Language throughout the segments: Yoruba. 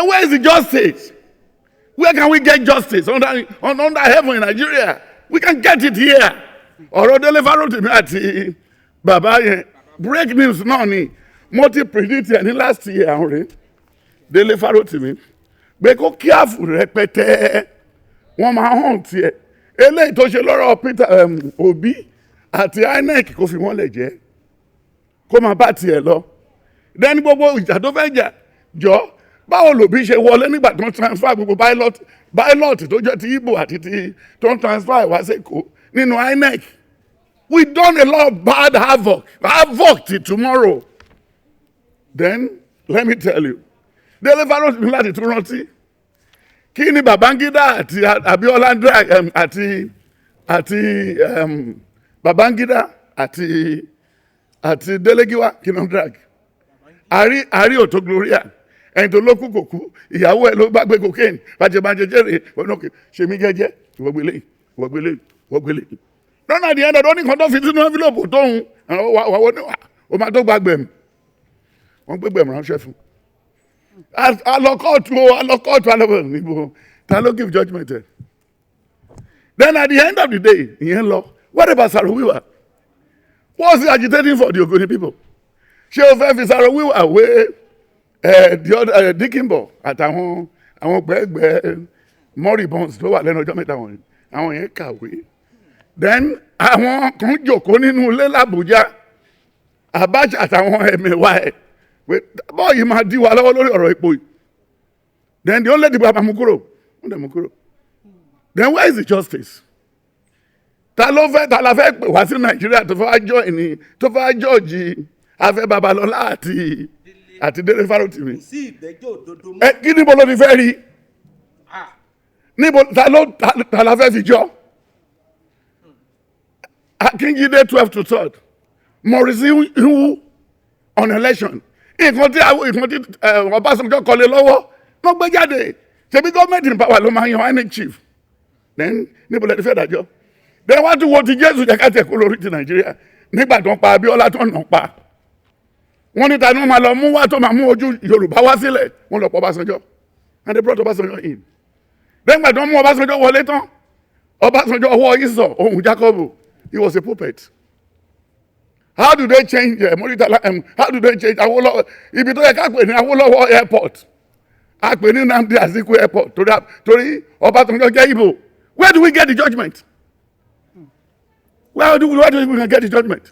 Then where is the justice? Where can we get justice under heaven in Nigeria? We can get it here. Ọ̀rọ̀ Dele Farotimi àti bàbá yẹn break news náà ni mo ti predict ẹ̀ ní last year àwọn rẹ̀ Dele Farotimi pé kó kíáfù rẹpẹtẹ wọ́n máa hàn tiẹ̀ eléyìí tó ṣe lọ́rọ̀ Peter Obi àti INEC kó fi wọ́n lẹ̀ jẹ́ kó máa bá tiẹ̀ lọ dẹ́ni gbogbo ìjà tó fẹ́ jà jọ báwo lòbí ṣe wọlé nígbà tó ń transfer gbogbo pilot tó jẹ́ ti Igbo àti ti tó ń transfer wá sẹ́kọ̀ọ́ nínú INEC we done a lot of bad havoc till tomorrow. Then let me tell you Dele Farotimi láti tún rántí kí ni Babangida àti Abiola drag àti Babangida àti Delegiwa kí ni drag àrí òtó Gloria ẹni tó lókù kò kú ìyàwó ẹ̀ ló bá gbé cocaine bàjẹ́ jẹ́rìí ọ̀nà ṣe mí jẹ́jẹ́ ìwọ́gbélé lọ́nà àdìyẹ dandan nìkan tó fi sínú envelope tóun wàwọ́ níwà ó máa tó gbàgbẹ̀mù wọ́n gbégbẹ̀mù ránṣẹ́ fún alọ́kọ̀ọ̀tù alọ́bẹ̀ níbo ta ló give judgment ẹ̀. Then at the end of the day ìyẹn lọ what about Saro-Wiwa? What's he agitating for the Ogoni people? Ṣé o fẹ́ fi Saro-Wiwa wé the other Dikimbo àtàwọn gbẹ́gbẹ́ moribunds tó wà lẹ́nu ọjọ́ mẹ́ta wọ̀nyí àwọn yẹn kàwé. Then àwọn kan jòkó nínú ilé l'Abuja Abacha àtàwọn ẹ̀mẹ̀wá ẹ̀ pé bọ́ọ̀yì máa dí wa lọ́wọ́ lórí ọ̀rọ̀ epo yìí. Then the only people mú kúrò wọ́n dẹ̀ mú kúrò. Then where is the justice? Ta la fẹ́ pè wá sí Nàìjíríà tó fẹ́ jọ́ọ̀jì Afẹ́ Babalọ́lá àti Dele Farotimi. Kí níbo ló ti fẹ́ rí? Níbo ta la fẹ́ fi jọ́? Akíngídé 12 to 3rd Morrissey who on election nǹkan tí Ọbásanjọ́ kọ́lé lọ́wọ́ wọ́n gbé jáde ṣebí gọ́ọ̀mẹ̀ntì ní power ló máa yan INEC chief then níbo lẹ́ni fẹ́ dájọ́ then wọ́n tún wo ti Jésù jẹ́kátẹ̀ kó lórí ti Nàìjíríà nígbà tó ń pa Abíọ́lá tó ń nà pa wọ́n ní ta ni wọ́n máa lọ mú wá tó máa mú ojú Yorùbá wá sílẹ̀ wọ́n lọ pọ̀ Ọbásanjọ́ and they brought Ọbásanjọ́ in then gbà tó ń mú Ọbásanjọ́ wọlé tán Ọbásanjọ́ ọwọ́ ìsọ̀ ohun Jacob he was a puppet. How do they change how do they change Awolowo ibi tó yẹ ká pè ní Awolowo airport a pè ní Nnamdi Azikiwe airport torí Ọbásanjọ́ jẹ́ Igbo. Where do we get the judgment? Where do we get the judgment?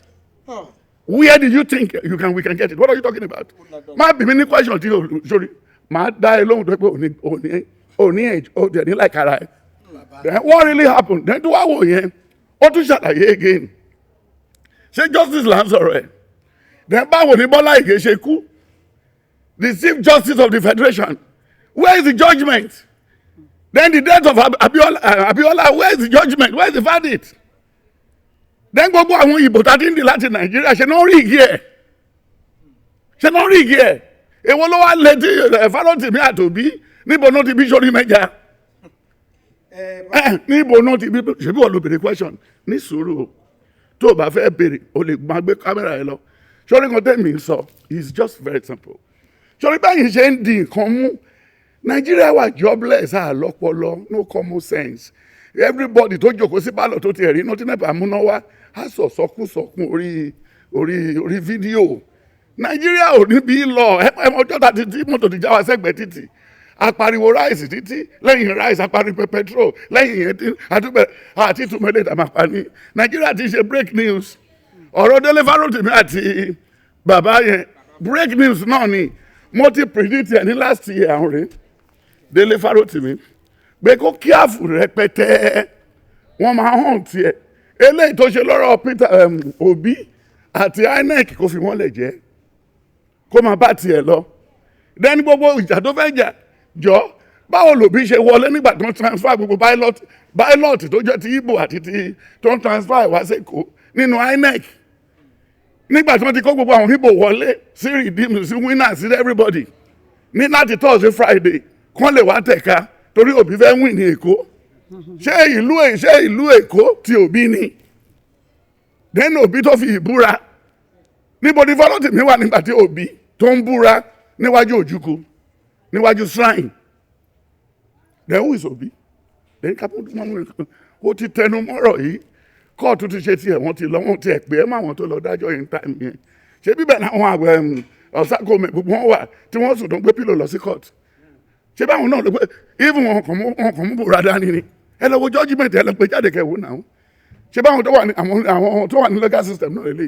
Where do you think we can get it? What are you talking about? Má bí mi ní question tí o sori máa dá ẹ lóhùn tó pé òní age ó dẹ̀ ní like ara ẹ̀. Then what really happened? Then tó wá wò yẹn ó tún ṣàlàyé again. Ṣé justice là ń sọ̀rọ̀ ẹ̀? Then báwo ni Bọ́lá Ìgè ṣe kú? The Chief Justice of the Federation, where is the judgment? Then the death of Abiola, where is the judgment? Where is the verdict? Then gbogbo àwọn ìbò tá a ti ń di láti Nàìjíríà ṣe náà rí igi ẹ̀. Ṣé náà rí igi ẹ̀? Èwo ló wá lé tí Farotimi àtòbí níbo náà ti bí sórí mẹ́ja? Níbo náà ti bí ṣebí wọ́n ló béèrè question ní sùúrù o. Tó o bá fẹ́ béèrè o lè máa gbé kámẹ́rà ẹ lọ. Sọ́rí kan tẹ́mi sọ it's just very simple. Sọ́rí báyìí ṣe ń di nǹkan mú Nàìjíríà wà jobless àlọ́pọ̀lọ́ no common sense. Everybody tó jókòó sí pálọ̀ tó ti ẹ̀rí iná tí nẹ́pà múná wá á sọ sọkúnsọkún orí fídíò. Nàìjíríà ò ní bí lọ ọjọ́ tàbí tí mọ́tò ti já wa sẹ́gbẹ̀ẹ́ títì. Apariwo ráìsì títí lẹ́yìn ráìsì apariwo petrol lẹ́yìn yẹn tí àti tùmọ̀lẹ́ tàbí àpáni. Nàìjíríà ti ṣe break news. Ọ̀rọ̀ Dele Farotimi àti bàbá yẹn break news náà ni mo ti predict ẹ̀ ní last year àwọn rẹ̀ Dele Farotimi pé kó kíáfù rẹpẹtẹ wọ́n máa hàn tiẹ̀ eléyìí tó ṣe lọ́rọ̀ Peter Obi àti INEC kó fi wọ́n lẹ̀ jẹ́ kó máa bá tiẹ̀ lọ then gbogbo ìjà tó fẹ́ jà jọ báwo lòbí ṣe wọlé nígbà tó ń transfer gbogbo pilot tó jẹ́ ti Igbo àti ti tó ń transfer wá sẹ́kọ̀ọ́ nínú INEC nígbà tí wọ́n ti kó gbogbo àwọn Igbo wọlé sí redeem sí winner sí everybody ní láti Thursday Friday kán lè wá tẹ̀ka torí Obi fẹ́ win ní Èkó ṣé ìlú Èkó ti Obi ni then Obi tó fi ìbúra níbo ni Farotimi wà nígbà tí Obi tó ń búra níwájú Ojukwu níwájú shrine. Then who is Obi? Then ó ti tẹnu mọ́rọ̀ yìí, kóòtù ti ṣe tiẹ̀, wọ́n ti lọ, wọ́n ti ẹ̀ pé ẹ má wọn tó lọ dájọ́ yìí time yẹn. Ṣé bíbẹ̀ làwọn àgbẹ̀ ọ̀sákòmẹ̀ gbogbo wọn wà tí wọ́n sùn tó ń gbé pílò lọ sí court? Ṣé báwọn náà ló pé even wọn kàn mú bòrà dání ni? Ẹ lọ wo judgement, ẹ lọ pé jáde kẹwò náà. Ṣé báwọn tó wà ní àwọn tó wà ní legal system náà lè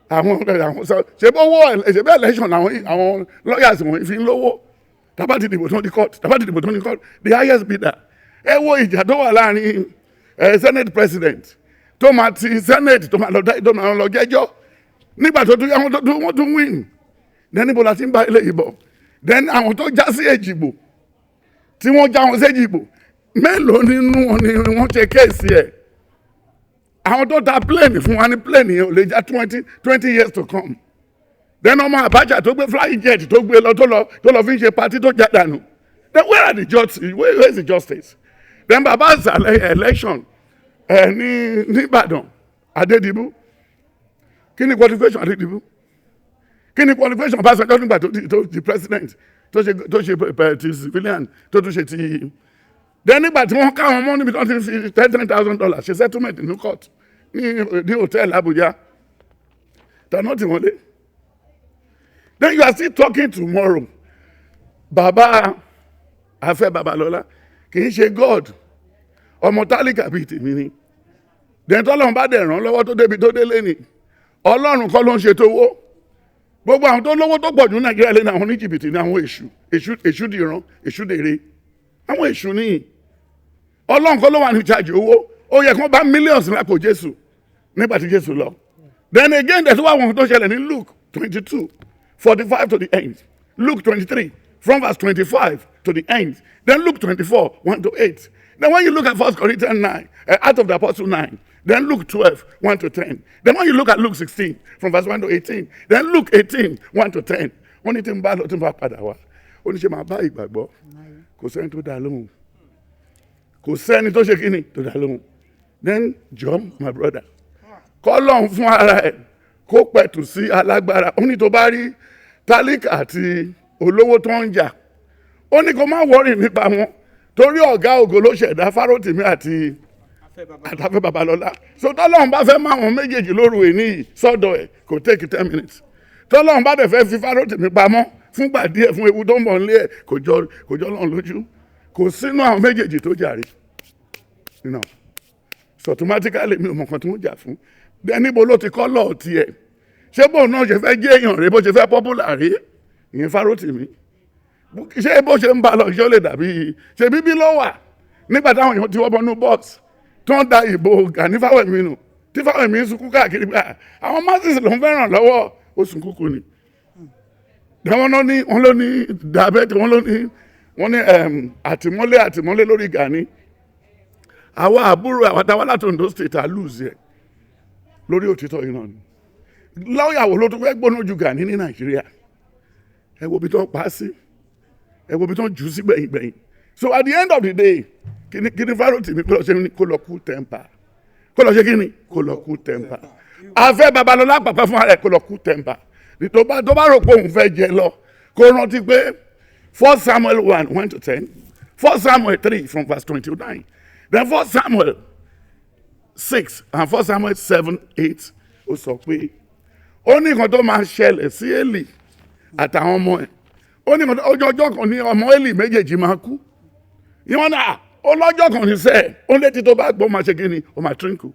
àwọn sọ ṣe bó wọ ṣe bẹ́ẹ̀ election àwọn lawyers wọn fi ń lówó tàbá ti dìbò tó ní court the highest bidder. Ẹ wo ìjà tó wà láàrin senate president tó máa ti senate tó máa lọ jẹ́jọ́ nígbà tó tún wọ́n tún win. Then níbo la ti ń bá ilé ìbọ̀. Then àwọn tó já sí Èjìgbò tí wọ́n já wọn sí Èjìgbò mélòó nínú wọn ni wọ́n ṣe kéèsì ẹ̀. Àwọn tó ta plane fún wa ní plane yẹn ò lè já 20 years to come. Then ọmọ Abacha tó gbé fly jet tó gbé lọ tó lọ fi ń ṣe party tó já dànù. Then where are the justice? Where is the justice? Then bàbá àṣàlẹ̀ election ní Ìbàdàn Adédìbú. Kí ni qualification Adédìbú? Kí ni qualification Ọbásanjọ́ nígbà tó di president tó ṣe ti civilian tó tún ṣe ti. Then nígbà tí wọ́n káwọn mọ́ níbi tó ti fi $10,000 ṣe settlement ní court ní hotel Abuja tànà tí wọ́n lé. Then you are still talking tomorrow. Bàbá Afẹ́ Babalọ́lá kì í ṣe God, ọmọ tálíkà bíi tèmi ni. Then tọ́lọ́run bá dẹ̀ ràn lọ́wọ́ tó débi tó délé ni. Ọlọ́run kọ́ ló ń ṣe tówó. Gbogbo àwọn tó lówó tó pọ̀ jù Nàìjíríà lé ní àwọn oníjìbìtì ní àwọn èṣù dìran, èṣù dèrè. Àwọn èṣù nìyí. Ọlọ́run kọ́ ló wà ní charge owó. Ó yẹ kó bá millions lápò Jésù nígbà tí Jésù lọ. Then again there's one tó ṣẹlẹ̀ ní Luke 22:45 to the end. Luke 23 from verse 25 to the end. Then Luke 24:1-8. Then when you look at 1 Corinthians 9, Acts of the Apostle 9, then Luke 12:1-10. Then when you look at Luke 16 from verse 1-18, then Luke 18:1-10. Wọ́n ní tí ń bá lọ tí ń bá padà wá. Ó ní ṣe máa bá ìgbàgbọ́. Kò sẹ́ni tó dá lóhùn. Kò sẹ́ni tó ṣe kíni tó dá lóhùn. Then John, my brother, kọ́lọ́n fún ara ẹ̀ kó pẹ̀tù sí alágbára. Ó ní tó bá rí tálíkà àti olówó tó ń jà. Ó ní kó má wọ́rì nípa wọn. Torí ọ̀gá ògo ló ṣẹ̀dá Farotimi àti Afẹ́ Babalọ́lá. So tọ́lọ́run bá fẹ́ máa wọn méjèèjì lóru èní yìí sọ́dọ̀ ẹ̀ kò take 10 minutes. Tọ́lọ́run bá dẹ̀ fẹ́ fi Farotimi pamọ́ fúngbà díẹ̀ fún ewu tó ń bọ̀ nílé ẹ̀ kò jọ lọ́run lójú. Kò sínú àwọn méjèèjì tó jàre. So automatically mi ò mọ̀ kan tí wọ́n jà fún. Níbo ló ti kọ́ lọ́ọ̀ tiẹ̀? Ṣé bóun náà ṣe fẹ́ jẹ́ èèyàn rẹ̀ bó ṣe fẹ́ popular rẹ̀? Ìyẹn Farotimi. Ṣé bó ṣe ń bá lọ ṣé ó lè dàbí ṣe bíbí ló wà nígbà táwọn èèyàn ti wọ́ bọ́nú box tó ń da ìbò Gani Fáwẹ̀mí nù tí Fáwẹ̀mí ń sunkún káàkiri pé àwọn masses ló ń fẹ́ràn lọ́wọ́ ó sunkún kù ni. Wọ́n ló ní diabetes wọ́n ní àtìmọ́lé lórí Gani. Àwọn àbúrò àwọn táwọn láti Ondo state à lose ẹ̀ lórí òtítọ́ yìí náà ni. Lọ́ọ̀yàwó ló tún fẹ́ gbóná ju Gani ní Nàìjíríà. Ẹ wo bí tó ń pa á sí. Ẹ wo bí tó ń jù ú sí gbẹ̀yìn. So at the end of the day kí ni Farotimi kó lọ kú temper. Kó lọ ṣe kí ni kó lọ kú temper. Afẹ́ Babalọ́lá pàpà fún ara ẹ̀ kó lọ kú temper. Tó bá rò pé òun fẹ́ jẹ lọ kó rántí pé 1 Samuel 1:1-10, 1 Samuel 3 from verse 29, then 1 Samuel 6 and 1 Samuel 7:8 ó sọ pé ó ní nǹkan tó máa ṣẹlẹ̀ sí Élì àtàwọn ọmọ ẹ̀. Ó ní ọjọ́ kan ní ọmọ Élì méjèèjì máa kú. Ìwọ́n náà ó lọ́jọ́ kan ní sẹ́ẹ̀ ó létí tó bá gbọ́ máa ṣe kí ni ó máa trínkù.